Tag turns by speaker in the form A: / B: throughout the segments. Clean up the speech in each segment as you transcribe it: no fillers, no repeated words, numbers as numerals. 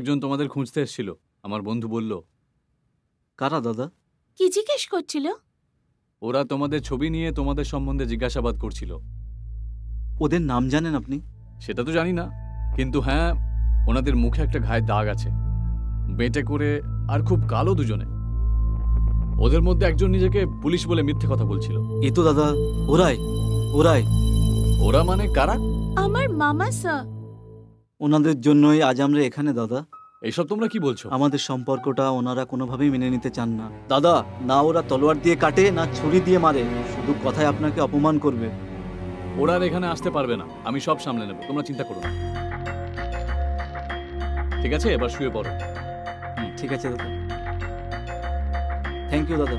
A: একজন তোমাদের খুঁজতে এসেছিল, আমার বন্ধু বলল।
B: কারা দাদা?
C: কি জিজ্ঞেস করছিল?
A: ওরা তোমাদের ছবি নিয়ে তোমাদের সম্বন্ধে জিজ্ঞাসাবাদ করছিল।
B: ওদের নাম জানেন আপনি?
A: সেটা তো জানি না, কিন্তু হ্যাঁ, ওনাদের মুখে একটা ঘায়ের দাগ আছে, বেঁটে করে, আর খুব কালো দুজনে। ওদের মধ্যে একজন নিজেকে পুলিশ বলে মিথ্যে কথা বলছিল।
B: এ তো দাদা ওরাই ওরাই।
A: ওরা মানে কারা?
C: আমার মামা স্যার।
B: ওনাদের জন্যই আজ আমরা এখানে দাদা।
A: এইসব তোমরা কি বলছো?
B: আমাদের সম্পর্কটা ওনারা কোনোভাবেই মেনে নিতে চান না দাদা। না ওরা তলোয়ার দিয়ে কাটে, না ছুরি দিয়ে মারে, শুধু কথায় আপনাকে অপমান করবে।
A: ওরা আর এখানে আসতে পারবে না, আমি সব সামলে নেব, তোমরা চিন্তা করো না। ঠিক আছে, এবার শুয়ে পড়ো।
B: ঠিক আছে দাদা, থ্যাংক ইউ দাদা।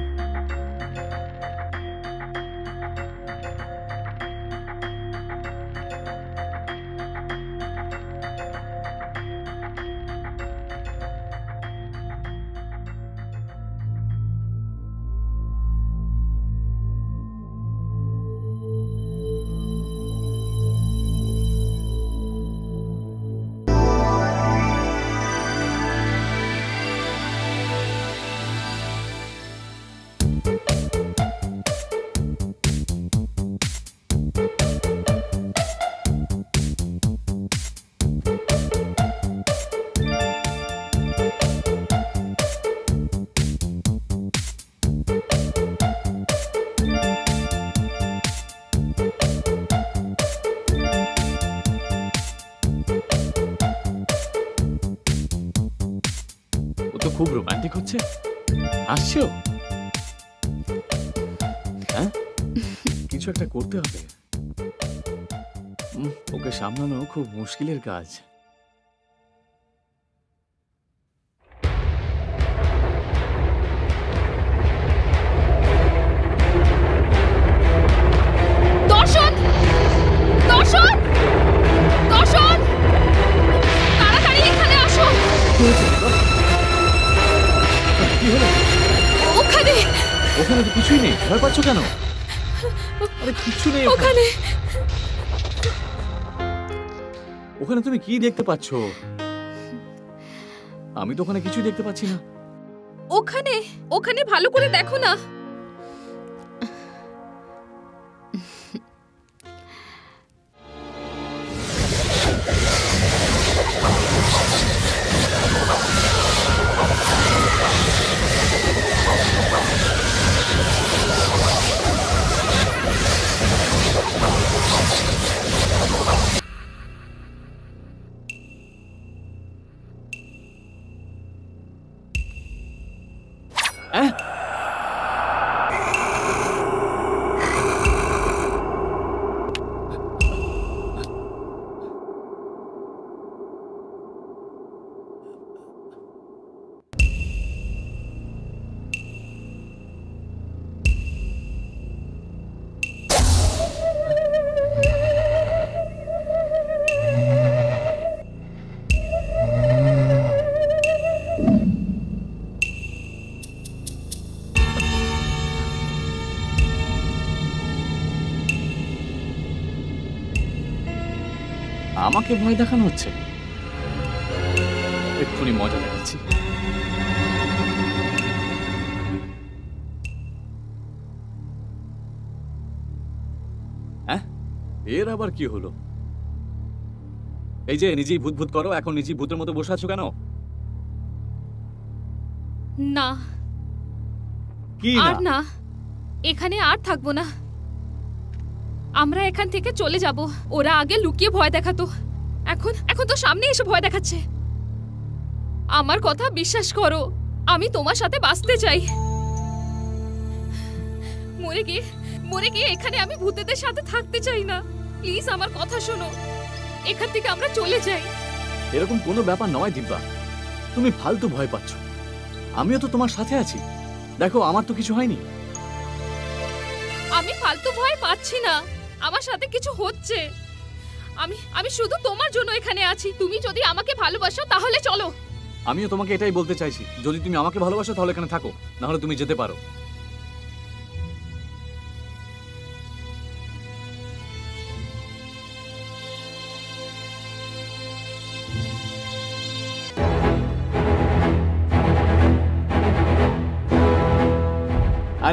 A: ও তো খুব রোমান্টিক হচ্ছে। আসছো? হ্যাঁ, কিছু একটা করতে হবে। ওকে সামলানো খুব মুশকিলের কাজ।
C: দর্শন! দর্শন! দর্শন! তাড়াতাড়ি এখানে আসো।
A: কি হলো?
C: ওখানে
A: ওখানে তো কিছুই নেই, ভয় পাচ্ছ কেন? আরে কিছু নেই
C: ওখানে।
A: ওখানে তুমি কি দেখতে পাচ্ছ? আমি তো ওখানে কিছুই দেখতে পাচ্ছি না।
C: ওখানে ওখানে ভালো করে দেখো না।
A: আমাকে ভয় দেখানো হচ্ছে? এক্ষুনি মজা দেখাচ্ছি। হ্যাঁ, এর আবার কি হলো? এই যে নিজেই ভূত ভূত করো, এখন নিজেই ভূতের মতো বসে আছো কেন?
C: না,
A: কি
C: আর
A: না?
C: না, এখানে আর থাকবো না। আমরা এখান থেকে চলে যাব। ওরা আগে লুকিয়ে ভয় দেখাতো, এখন এখন তো সামনে এসে ভয় দেখাচ্ছে। আমার কথা বিশ্বাস করো, আমি তোমার সাথে বাঁচতে চাই। মরে গিয়ে এখানে আমি ভূতেদের সাথে থাকতে চাই না। প্লিজ আমার কথা শোনো, এখান থেকে আমরা চলে যাই।
A: এরকম কোনো ব্যাপার নয় দিব্যা, তুমি ফালতু ভয় পাচ্ছ। আমিও তো তোমার সাথে আছি, দেখো আমার তো কিছু হয়নি।
C: আমি ফালতু ভয় পাচ্ছি না, আমার সাথে কিছু হচ্ছে। আমি শুধু তোমার জন্য এখানে আছি। তুমি যদি আমাকে ভালোবাসো তাহলে চলো।
A: আমিও তোমাকে এটাই বলতে চাইছি, যদি তুমি আমাকে ভালোবাসো তাহলে এখানে থাকো, না হলে তুমি যেতে পারো।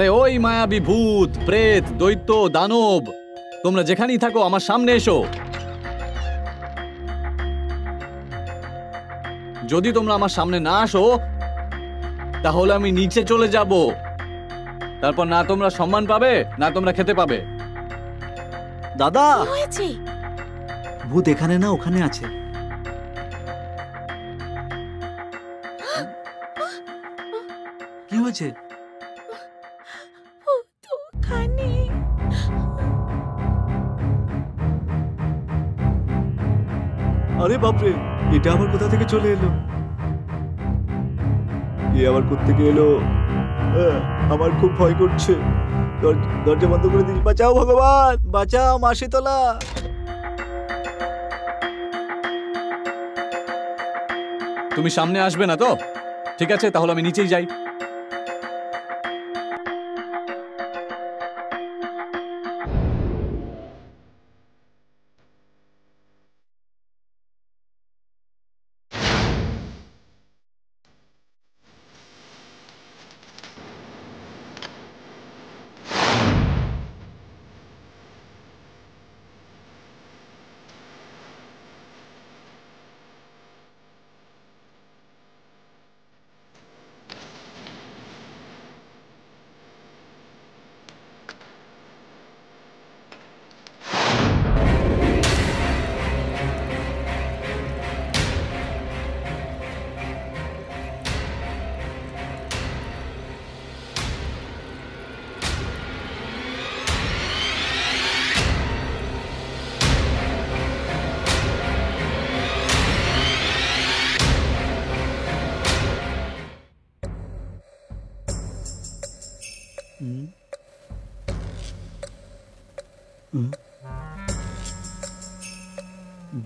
A: আরে ওই মায়াবী ভূত, প্রেত, দৈত্য, দানব, তোমরা যেখানেই থাকো আমার সামনে এসো। যদি তোমরা আমার সামনে না আসো তাহলে আমি নিচে চলে যাব। তারপর না তোমরা সম্মান পাবে না তোমরা খেতে পাবে।
B: দাদা,
D: কি হয়েছে?
B: ভূত এখানে না ওখানে আছে। কি হয়েছে?
D: ও তো ওখানে।
B: আরে বাপরে, এটা আবার কোথা থেকে চলে এলো? এ আবার কোত্থেকে এলো? আমার খুব ভয় করছে। দরজা বন্ধ করে দিই। বাঁচাও ভগবান, বাঁচাও মা শীতলা।
A: তুমি সামনে আসবে না তো? ঠিক আছে, তাহলে আমি নিচেই যাই।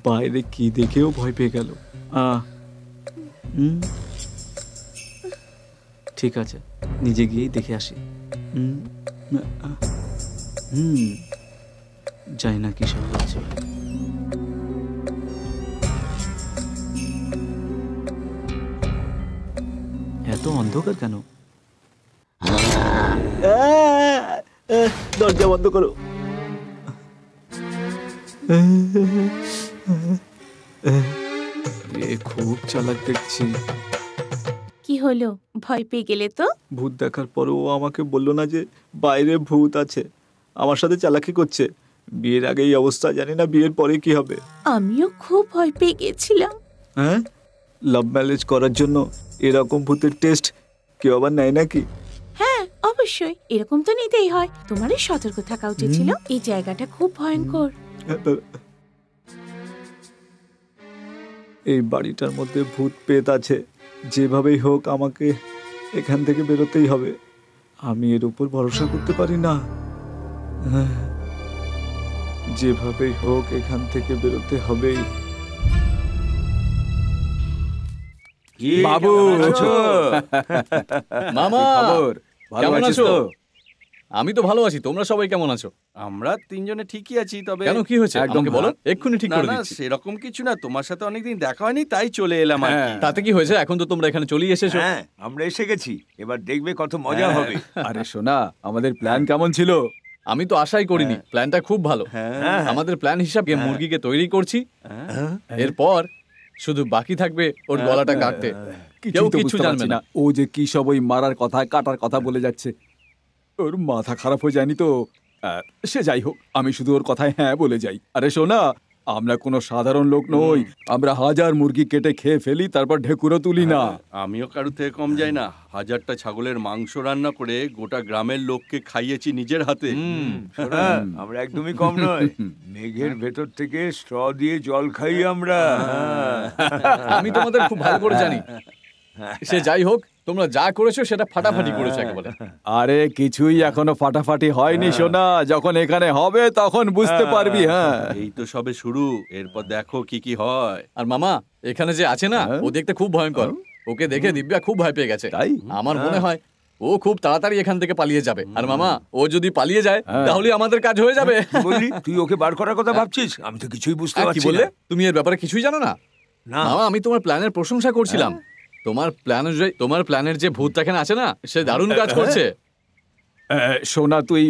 B: বাইরে কি দেখেও ভয় পেয়ে গেল। ঠিক আছে, নিজে গিয়েই দেখে আসি। জানি না কি সব হচ্ছে। এত অন্ধকার কেন? দরজা বন্ধ করো। খুব চালাক দেখছি।
D: কি হলো, ভয় পেয়ে গেলে তো?
B: ভূত দেখার পরও ও আমাকে বললো না যে বাইরে ভূত আছে। আমার সাথে চালাকি করছে। বিয়ের আগে এই অবস্থা, জানি না বিয়ের পরে কি হবে।
D: আমিও খুব ভয় পেয়ে গেছিলাম।
B: হ্যাঁ, লাভ ম্যারেজ করার জন্য এরকম ভূতের টেস্ট কেউ আবার নেয় নাকি?
D: হ্যাঁ অবশ্যই, এরকম তো নিতেই হয়। তোমারই সতর্ক থাকা উচিত ছিল। এই জায়গাটা খুব ভয়ঙ্কর।
B: এই বাড়িটার মধ্যে ভূত পেত আছে। যেভাবেই হোক আমাকে এখান থেকে বেরোতেই হবে। আমি এর উপর ভরসা করতে পারি না। যেভাবেই হোক এখান থেকে বেরোতে হবেই।
E: বাবু,
A: মামা,
E: খবর?
A: কেমন আছো? আমি তো ভালো আছি, তোমরা সবাই কেমন আছো?
E: আমরা তিনজনে ঠিকই আছি। তবে
A: কেন, কি হয়েছে আমাকে বলো, এক্ষুনি ঠিক করে
E: না,
A: দিচ্ছি।
E: সেরকম কিছু না। তোমার সাথে অনেকদিন দেখা হয়নি, তাই চলে এলাম আর কি।
A: তাতে কি হয়েছে? এখন তো তোমরা এখানে চলেই এসেছো।
F: হ্যাঁ, আমরা এসে গেছি। এবার দেখবে কত মজা হবে।
G: আরে শোনা, আমাদের প্ল্যান কেমন ছিল?
A: আমি তো আশাই করিনি। প্ল্যানটা খুব ভালো।
E: হ্যাঁ,
A: আমাদের প্ল্যান হিসাবে মুরগিকে তৈরি করছি, এরপর শুধু বাকি থাকবে ওর গলাটা কাটতে। কেউ কিছু জানবে না।
G: ও যে কি সব ওই মারার কথা কাটার কথা বলে যাচ্ছে, ওর মাথা খারাপ হয়ে যায়নি তো? সে যাই হোক, আমি শুধু ওর কথায় হ্যাঁ বলে যাই। আরে শোনা, আমরা কোনো সাধারণ লোক নই। আমরা 1000 মুরগি কেটে খেয়ে ফেলি, তারপর ঢেকুরও তুলি না।
E: আমিও কারুর থেকে কম যাই না। 1000টা ছাগলের মাংস রান্না করে গোটা গ্রামের লোককে খাইয়েছি নিজের হাতে।
F: শোনা, আমরা একদমই কম নয়। মেঘের ভেতর থেকে স্ট্র দিয়ে জল খাই আমরা।
A: আমি তোমাদের খুব ভালো করে জানি। সে যাই হোক, তোমরা যা করেছো সেটা ফাটাফাটি করেছো একেবারে।
G: আরে কিছুই এখনো ফাটাফাটি হয়নি সোনা। যখন এখানে হবে তখন বুঝতে পারবি। হ্যাঁ,
E: এই তো সবে শুরু, এরপর দেখো কি কি হয়।
A: আর মামা, এখানে যে আছে না, ও দেখতে খুব ভয়ঙ্কর। ওকে দেখে দিব্যা খুব ভয় পেয়ে গেছে।
G: তাই
A: আমার মনে হয় ও খুব তাড়াতাড়ি এখান থেকে পালিয়ে যাবে। আর মামা, ও যদি পালিয়ে যায় তাহলে আমাদের কাজ হয়ে যাবে।
F: কি বললি? তুই ওকে বার করার কথা ভাবছিস? আমি তো কিছুই বুঝতে
A: কি
F: পারছি
A: বললে?
F: না।
A: তুমি এর ব্যাপারে কিছুই জানো না?
F: না।
A: মামা, আমি তোমার প্ল্যানের প্রশংসা করছিলাম। তোমার প্ল্যানের যে ভূতটা এখানে আছে না, সে দারুণ কাজ করছে।
G: সোনা, তুই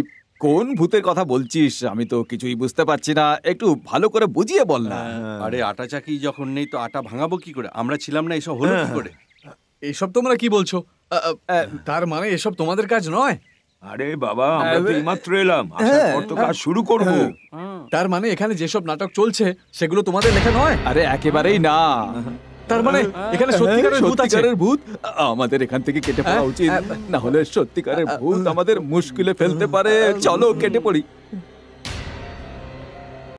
G: কোন ভূতের কথা বলছিস? আমি তো কিছুই বুঝতে পারছি না, একটু ভালো করে বুঝিয়ে বল না।
E: আরে আটা চাকি যখন নেই তো আটা ভাঙাবো কি করে? আমরা ছিলাম না, এসব হলো কি করে?
A: এসব তোমরা কি বলছো? তার মানে এসব তোমাদের কাজ নয়?
F: আরে বাবা, আমরা তো এইমাত্র এলাম, আসার পর তো কাজ শুরু করব।
A: তার মানে এখানে যেসব নাটক চলছে সেগুলো তোমাদের লেখা নয়?
G: আরে একেবারেই না।
A: তার মানে এখানে সত্যিকারের ভূত আছে?
G: সত্যিকারের ভূত? আমাদের এখান থেকে কেটে পড়া উচিত, না হলে সত্যিকারের ভূত আমাদের মুশকিলে ফেলতে পারে। চলো কেটে পড়ি।